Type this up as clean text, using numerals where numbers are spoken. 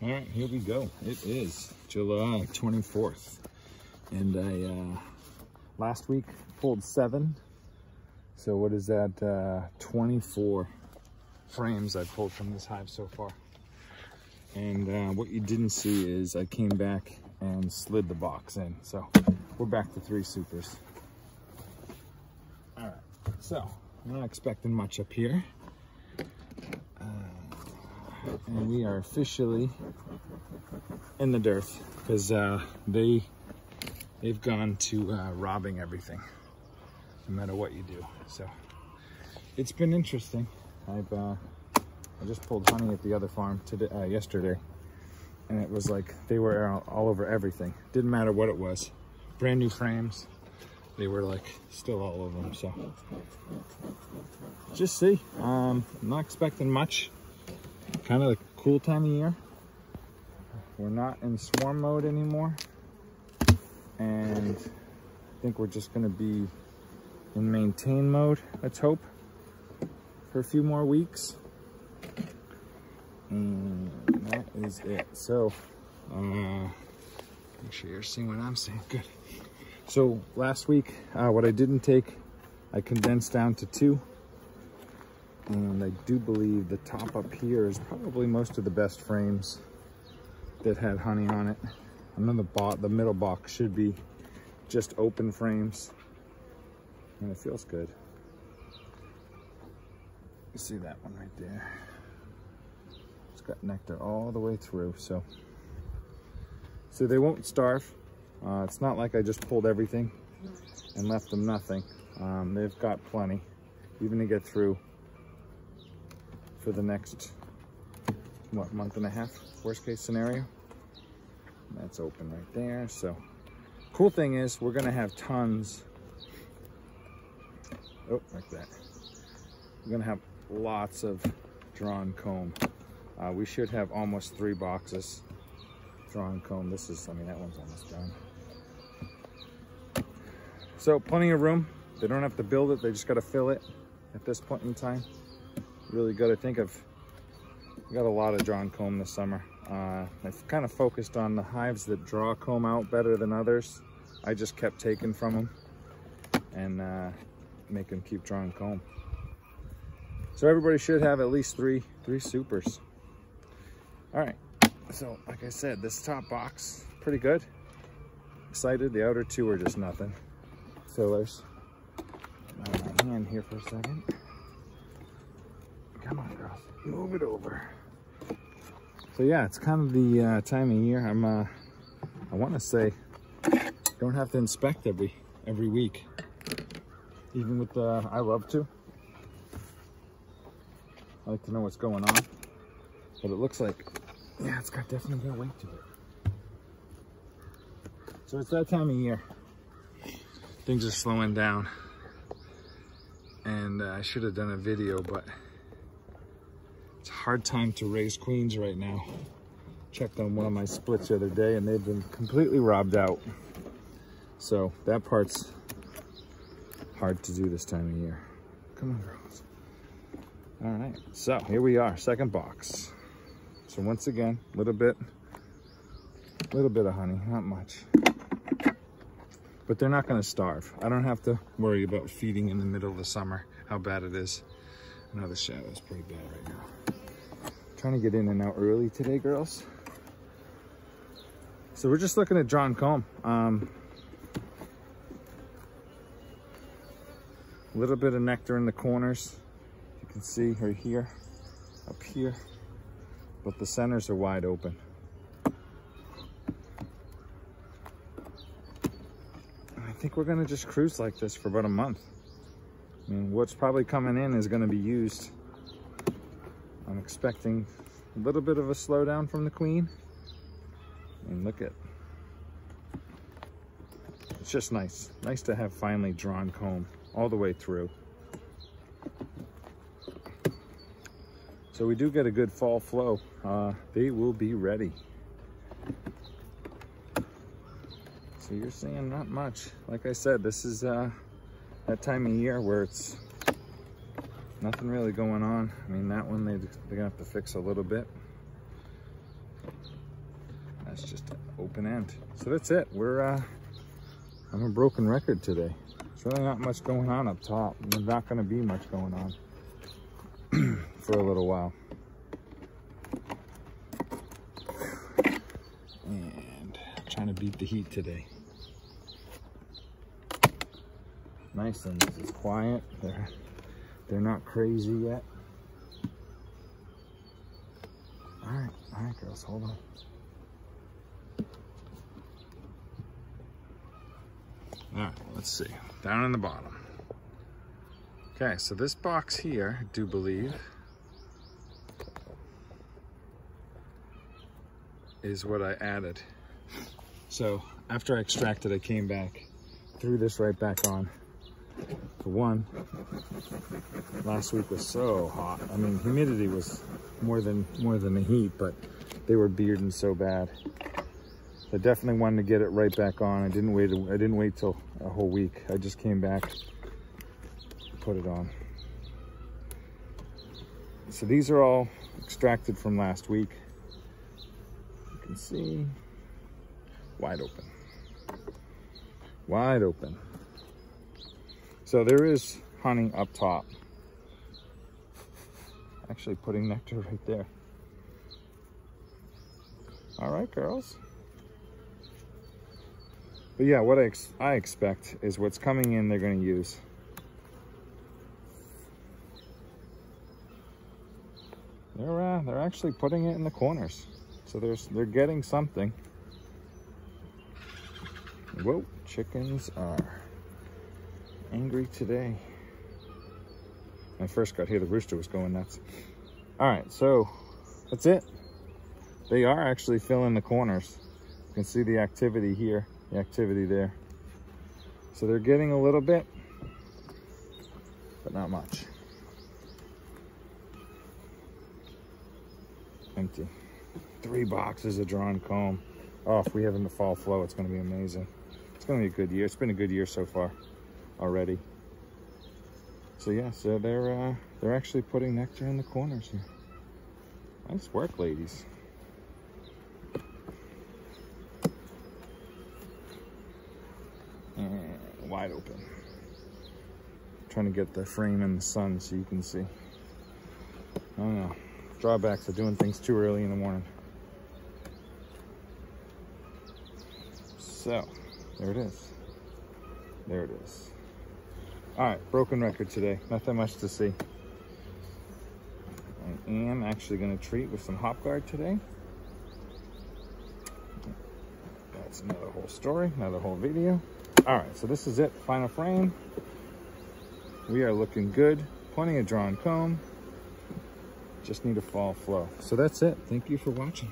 All right, here we go. It is July 24th. And I, last week, pulled 7. So what is that? 24 frames I pulled from this hive so far. And what you didn't see is I came back and slid the box in. So we're back to 3 supers. All right, so I'm not expecting much up here. And we are officially in the dearth because they've gone to robbing everything, no matter what you do. So it's been interesting. I just pulled honey at the other farm today, yesterday, and it was like they were all over everything. Didn't matter what it was. Brand new frames. They were like still all over them. So just see. I'm not expecting much. Kind of a cool time of year. We're not in swarm mode anymore. And I think we're just gonna be in maintain mode, let's hope, for a few more weeks. And that is it. So, make sure you're seeing what I'm saying. Good. So last week, what I didn't take, I condensed down to 2. And I do believe the top up here is probably most of the best frames that had honey on it. And then the middle box should be just open frames. And it feels good. You see that one right there. It's got nectar all the way through, so they won't starve. It's not like I just pulled everything and left them nothing. They've got plenty, even to get through for the next, what, month and a half, worst case scenario. And that's open right there. So cool thing is we're gonna have tons, oh, like that. We're gonna have lots of drawn comb. We should have almost 3 boxes drawn comb. This is, I mean, that one's almost done. So plenty of room. They don't have to build it, they just gotta fill it at this point in time. Really good. I think I've got a lot of drawn comb this summer. I've kind of focused on the hives that draw comb out better than others. I just kept taking from them and make them keep drawing comb. So everybody should have at least three supers. All right, so like I said, this top box, pretty good. Excited. The outer 2 are just nothing. Fillers. My hand here for a second. Come on, girls, move it over. So yeah, it's kind of the time of year. I want to say, don't have to inspect every week. Even with the, I love to. I like to know what's going on. But it looks like, yeah, it's definitely got weight to it. So it's that time of year. Things are slowing down. And I should have done a video, but it's a hard time to raise queens right now. Checked on one of my splits the other day and they've been completely robbed out. So that part's hard to do this time of year. Come on, girls. All right, so here we are, second box. So once again, a little bit of honey, not much. But they're not gonna starve. I don't have to worry about feeding in the middle of the summer, how bad it is. I know the shadow is pretty bad right now. Trying to get in and out early today, girls. So we're just looking at drawn comb. A little bit of nectar in the corners. You can see right here, up here, but the centers are wide open. I think we're gonna just cruise like this for about a month. I mean, what's probably coming in is gonna be used. I'm expecting a little bit of a slowdown from the queen. And look at, it's just nice. Nice to have finally drawn comb all the way through. So we do get a good fall flow. They will be ready. So you're seeing not much. Like I said, this is that time of year where it's nothing really going on. I mean, that one they're gonna have to fix a little bit. That's just an open end. So that's it. We're on a broken record today. There's really not much going on up top. There's not going to be much going on for a little while. And I'm trying to beat the heat today. Nice and this is quiet. They're not crazy yet. All right, girls, hold on. All right, let's see. Down in the bottom. Okay, so this box here, I do believe, is what I added. So after I extracted, I came back, threw this right back on. For one, last week was so hot. I mean, humidity was more than the heat, but they were bearding so bad. I definitely wanted to get it right back on. I didn't wait till a whole week. I just came back, put it on. So these are all extracted from last week. You can see, wide open. Wide open. So there is honey up top. Actually putting nectar right there. All right, girls. But yeah, what I expect is what's coming in they're going to use. They're actually putting it in the corners. So they're getting something. Whoa, chickens are angry today. When I first got here, the rooster was going nuts. All right, so that's it. They are actually filling the corners. You can see the activity here, the activity there. So they're getting a little bit, but not much. Empty. 3 boxes of drawn comb. Oh, if we have in the fall flow, it's going to be amazing. It's going to be a good year. It's been a good year so far already. So yeah, so they're actually putting nectar in the corners here. Nice work, ladies. And wide open. Trying to get the frame in the sun so you can see. I don't know. Drawbacks of doing things too early in the morning. So there it is. There it is. All right, broken record today. Nothing much to see. I am actually going to treat with some hop guard today. That's another whole story, another whole video. All right, so this is it. Final frame. We are looking good. Plenty of drawn comb. Just need a fall flow. So that's it. Thank you for watching.